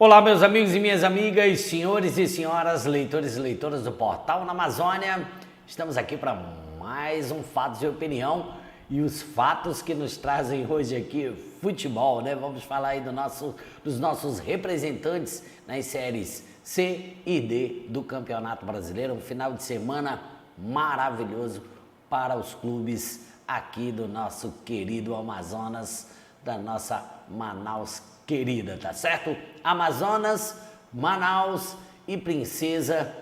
Olá, meus amigos e minhas amigas, senhores e senhoras, leitores e leitoras do Portal na Amazônia. Estamos aqui para mais um Fatos e Opinião. E os fatos que nos trazem hoje aqui, futebol, né? Vamos falar aí dos nossos representantes nas séries C e D do Campeonato Brasileiro. Um final de semana maravilhoso para os clubes aqui do nosso querido Amazonas, da nossa Manaus querida, tá certo? Amazonas, Manaus e Princesa,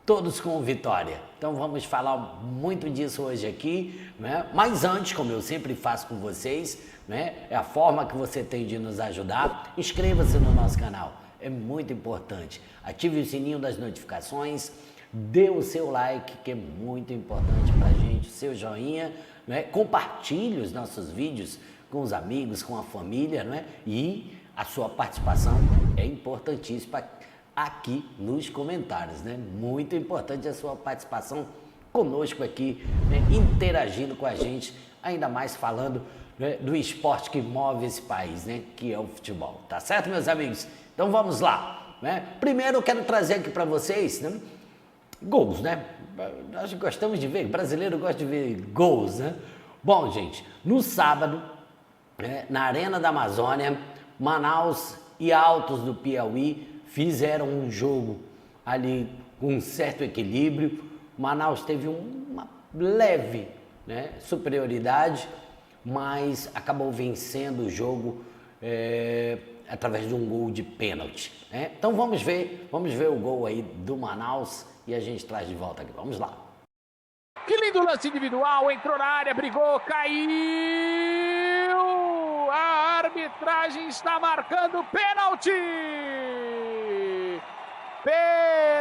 todos com vitória. Então vamos falar muito disso hoje aqui, né? Mas antes, como eu sempre faço com vocês, né? É a forma que você tem de nos ajudar. Inscreva-se no nosso canal, é muito importante. Ative o sininho das notificações, dê o seu like, que é muito importante pra gente, o seu joinha, né? Compartilhe os nossos vídeos com os amigos, com a família, né? E a sua participação é importantíssima aqui nos comentários, né? Muito importante a sua participação conosco aqui, né? Interagindo com a gente, ainda mais falando, né, do esporte que move esse país, né? Que é o futebol, tá certo, meus amigos? Então vamos lá, né? Primeiro eu quero trazer aqui para vocês, né, gols, né? Nós gostamos de ver, brasileiro gosta de ver gols, né? Bom, gente, no sábado, na Arena da Amazônia, Manaus e Altos do Piauí fizeram um jogo ali com um certo equilíbrio. Manaus teve uma leve, né, superioridade, mas acabou vencendo o jogo através de um gol de pênalti, né? Então vamos ver o gol aí do Manaus e a gente traz de volta aqui. Vamos lá. Que lindo lance individual, entrou na área, brigou, caiu! A arbitragem está marcando pênalti!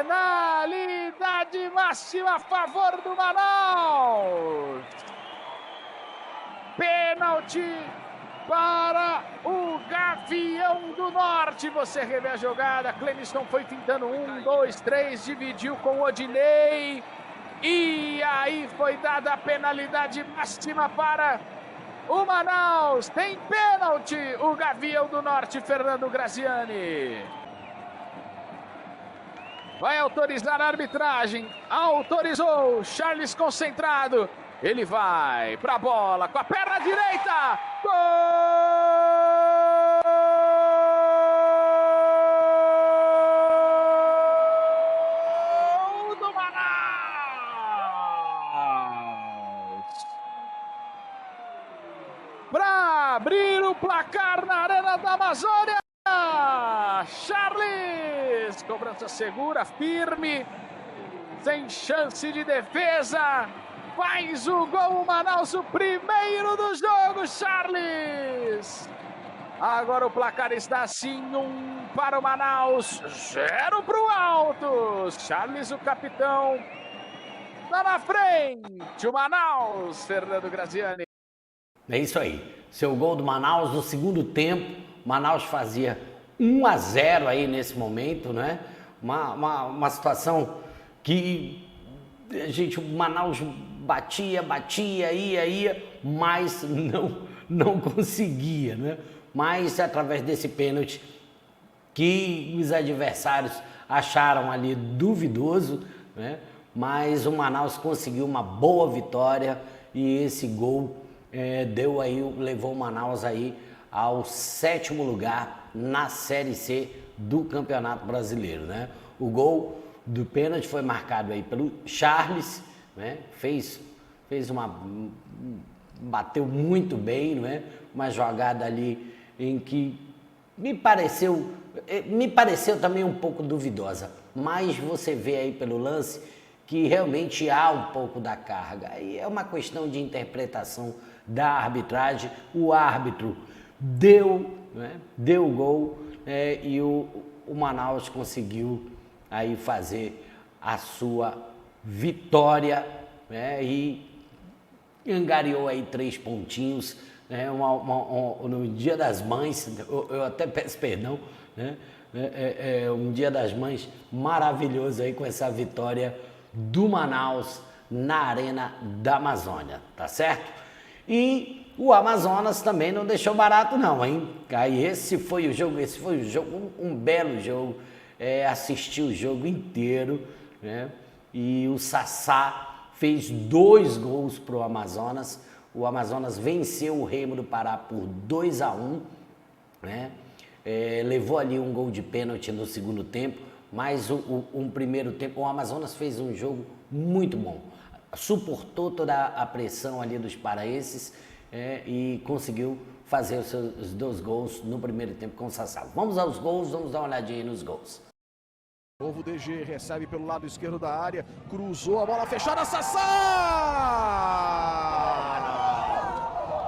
Penalidade máxima a favor do Manaus! Pênalti para o Gavião do Norte. Você revê a jogada, Cleniston foi fintando 1, 2, 3, dividiu com o Odinei. E aí foi dada a penalidade máxima para o Manaus. Tem pênalti, o Gavião do Norte, Fernando Graziani. Vai autorizar a arbitragem. Autorizou, Charles concentrado. Ele vai para a bola com a perna direita. Gol! Para abrir o placar na Arena da Amazônia, Charles, cobrança segura, firme, sem chance de defesa, faz o gol, o Manaus, o primeiro do jogo, Charles. Agora o placar está assim, 1 para o Manaus, 0 para o Altos. Charles, o capitão, está na frente, o Manaus, Fernando Graziani. É isso aí, seu gol do Manaus no segundo tempo. Manaus fazia 1-0 aí nesse momento, né? Uma situação que, gente, o Manaus batia, ia, mas não conseguia, né? Mas através desse pênalti que os adversários acharam ali duvidoso, né? Mas o Manaus conseguiu uma boa vitória e esse gol levou o Manaus aí ao 7º lugar na Série C do Campeonato Brasileiro, né? O gol do pênalti foi marcado aí pelo Charles, né? Bateu muito bem, né? Uma jogada ali em que me pareceu também um pouco duvidosa, mas você vê aí pelo lance que realmente há um pouco da carga. Aí é uma questão de interpretação da arbitragem. O árbitro deu o gol, e o Manaus conseguiu aí fazer a sua vitória, né, e angariou aí 3 pontinhos, né, no Dia das Mães. Eu até peço perdão, né, um Dia das Mães maravilhoso aí com essa vitória do Manaus na Arena da Amazônia, tá certo? E O Amazonas também não deixou barato não, hein? Aí esse foi o jogo, um belo jogo, assisti o jogo inteiro, né? E o Sassá fez 2 gols para o Amazonas venceu o Remo do Pará por 2-1, né? Levou ali um gol de pênalti no segundo tempo, mas um primeiro tempo, o Amazonas fez um jogo muito bom, suportou toda a pressão ali dos paraenses, e conseguiu fazer os seus 2 gols no primeiro tempo com o Sassá. Vamos aos gols, vamos dar uma olhadinha aí nos gols. Novo DG recebe pelo lado esquerdo da área, cruzou a bola fechada, Sassá!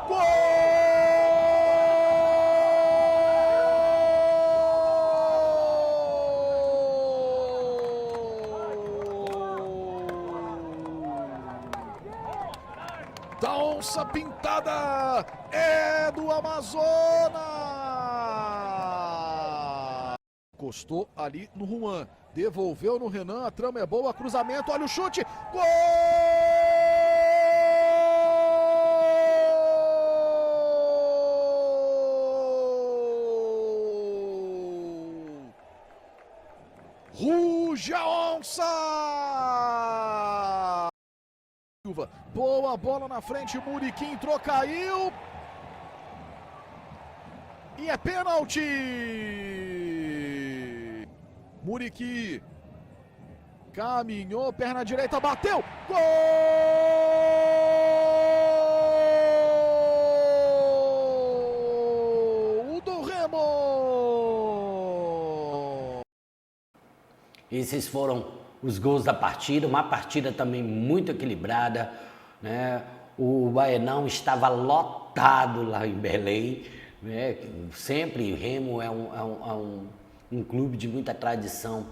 Gol! Da onça pintada é do Amazonas! Encostou ali no Juan, devolveu no Renan, a trama é boa, cruzamento, olha o chute, gol! Ruge a onça! Boa bola na frente, Muriqui entrou, caiu. E é pênalti! Muriqui caminhou, perna direita, bateu! Gol! Do Remo! Esses foram os gols da partida, uma partida também muito equilibrada, né? O Baenão estava lotado lá em Belém, né? Sempre o Remo é um clube de muita tradição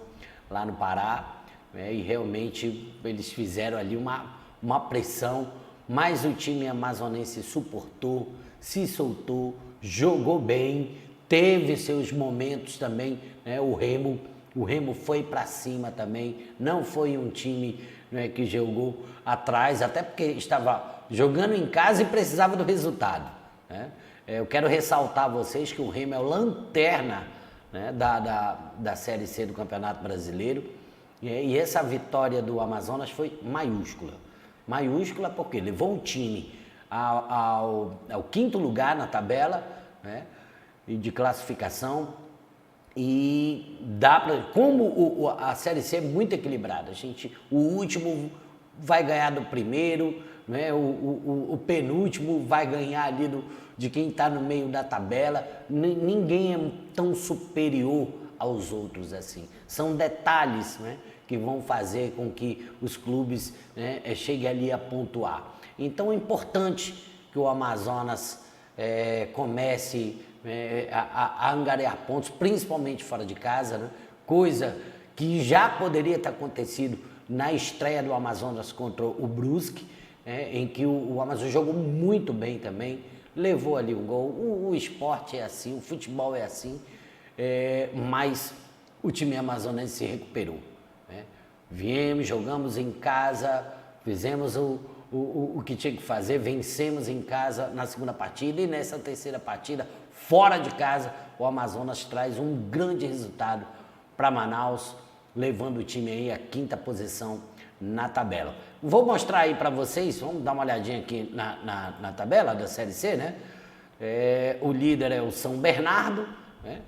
lá no Pará, né? E realmente eles fizeram ali uma pressão, mas o time amazonense suportou, se soltou, jogou bem, teve seus momentos também, né? O Remo foi para cima também, não foi um time, né, que jogou atrás, até porque estava jogando em casa e precisava do resultado, né? Eu quero ressaltar a vocês que o Remo é o lanterna, né, da Série C do Campeonato Brasileiro, e essa vitória do Amazonas foi maiúscula. Maiúscula porque levou o time ao 5º lugar na tabela, né, de classificação. E dá para, como a Série C é muito equilibrada, o último vai ganhar do primeiro, né? O penúltimo vai ganhar ali de quem está no meio da tabela. Ninguém é tão superior aos outros assim. São detalhes, né, que vão fazer com que os clubes, né, cheguem ali a pontuar. Então é importante que o Amazonas comece a angariar pontos, principalmente fora de casa, né? Coisa que já poderia ter acontecido na estreia do Amazonas contra o Brusque, em que o Amazonas jogou muito bem também, levou ali um gol. O esporte é assim, o futebol é assim, mas o time amazonense se recuperou, né? Viemos, jogamos em casa, fizemos o que tinha que fazer, vencemos em casa na segunda partida, e nessa terceira partida, fora de casa, o Amazonas traz um grande resultado para Manaus, levando o time aí à 5ª posição na tabela. Vou mostrar aí para vocês, vamos dar uma olhadinha aqui na tabela da Série C, né? O líder é o São Bernardo, né?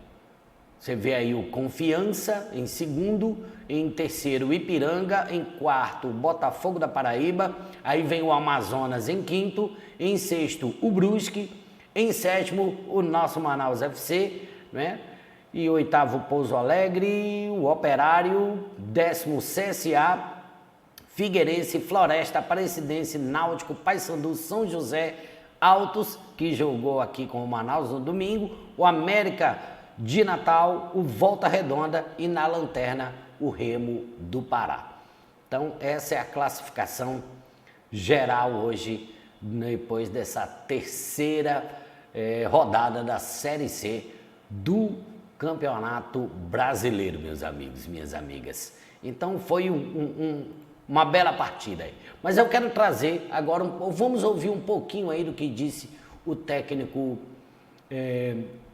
Você vê aí o Confiança em segundo, em terceiro o Ipiranga, em quarto o Botafogo da Paraíba, aí vem o Amazonas em quinto, em sexto o Brusque, em sétimo o nosso Manaus FC, né? E oitavo Pouso Alegre, o Operário, 10º CSA, Figueirense, Floresta, Aparecidense, Náutico, Paysandu, São José, Altos, que jogou aqui com o Manaus no domingo, o América de Natal, o Volta Redonda e na lanterna o Remo do Pará. Então essa é a classificação geral hoje, depois dessa terceira rodada da Série C do Campeonato Brasileiro, meus amigos, minhas amigas. Então foi uma bela partida aí. Mas eu quero trazer agora, vamos ouvir um pouquinho aí do que disse o técnico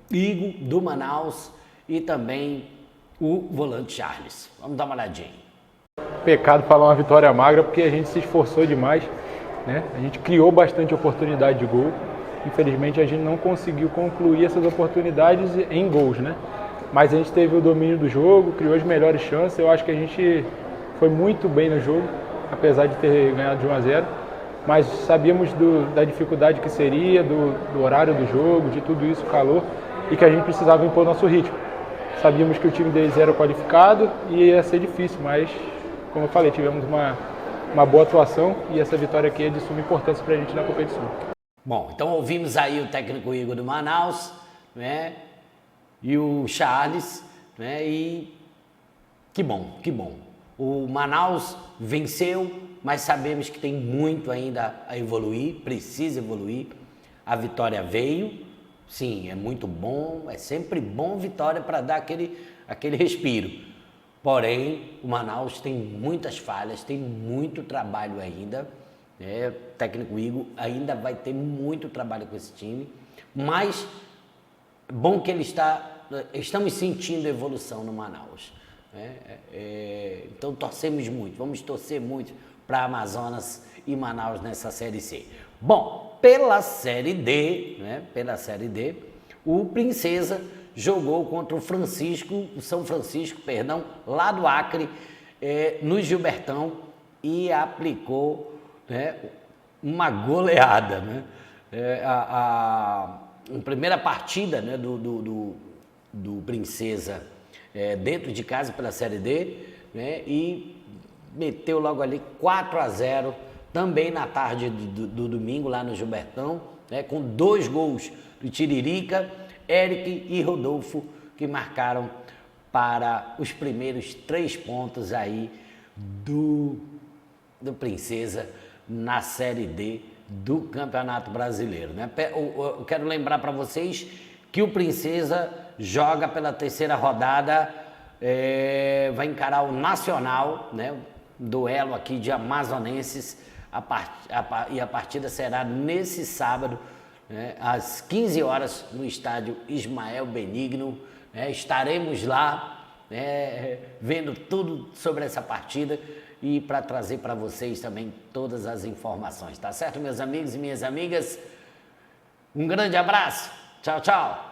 Igor do Manaus e também o volante Charles. Vamos dar uma olhadinha. Pecado falar uma vitória magra porque a gente se esforçou demais, né? A gente criou bastante oportunidade de gol. Infelizmente a gente não conseguiu concluir essas oportunidades em gols, né? Mas a gente teve o domínio do jogo, criou as melhores chances. Eu acho que a gente foi muito bem no jogo, apesar de ter ganhado de 1-0. Mas sabíamos da dificuldade que seria, do horário do jogo, de tudo isso, calor, e que a gente precisava impor nosso ritmo. Sabíamos que o time deles era qualificado e ia ser difícil, mas, como eu falei, tivemos uma boa atuação e essa vitória aqui é de suma importância para a gente na competição. Bom, então ouvimos aí o técnico Igor do Manaus, né, e o Charles, né, e que bom, que bom. O Manaus venceu, mas sabemos que tem muito ainda a evoluir, precisa evoluir. A vitória veio, sim, é muito bom, é sempre bom vitória para dar aquele respiro. Porém, o Manaus tem muitas falhas, tem muito trabalho ainda. O técnico Igor ainda vai ter muito trabalho com esse time, mas bom que estamos sentindo evolução no Manaus. Então torcemos muito, vamos torcer muito para Amazonas e Manaus nessa Série C. Bom, pela Série D, o Princesa jogou contra o São Francisco, lá do Acre, no Gilbertão, e aplicou, né, uma goleada, né? A primeira partida, né, do Princesa dentro de casa pela Série D, né, e meteu logo ali 4-0, também na tarde do domingo lá no Gilbertão, né, com 2 gols do Tiririca, Eric e Rodolfo, que marcaram para os primeiros 3 pontos aí do Princesa na Série D do Campeonato Brasileiro, né? Eu quero lembrar para vocês que o Princesa joga pela 3ª rodada, vai encarar o Nacional, né? Duelo aqui de amazonenses, e a partida será nesse sábado, né, às 15 horas no estádio Ismael Benigno. Estaremos lá, vendo tudo sobre essa partida e para trazer para vocês também todas as informações, tá certo, meus amigos e minhas amigas? Um grande abraço, tchau, tchau!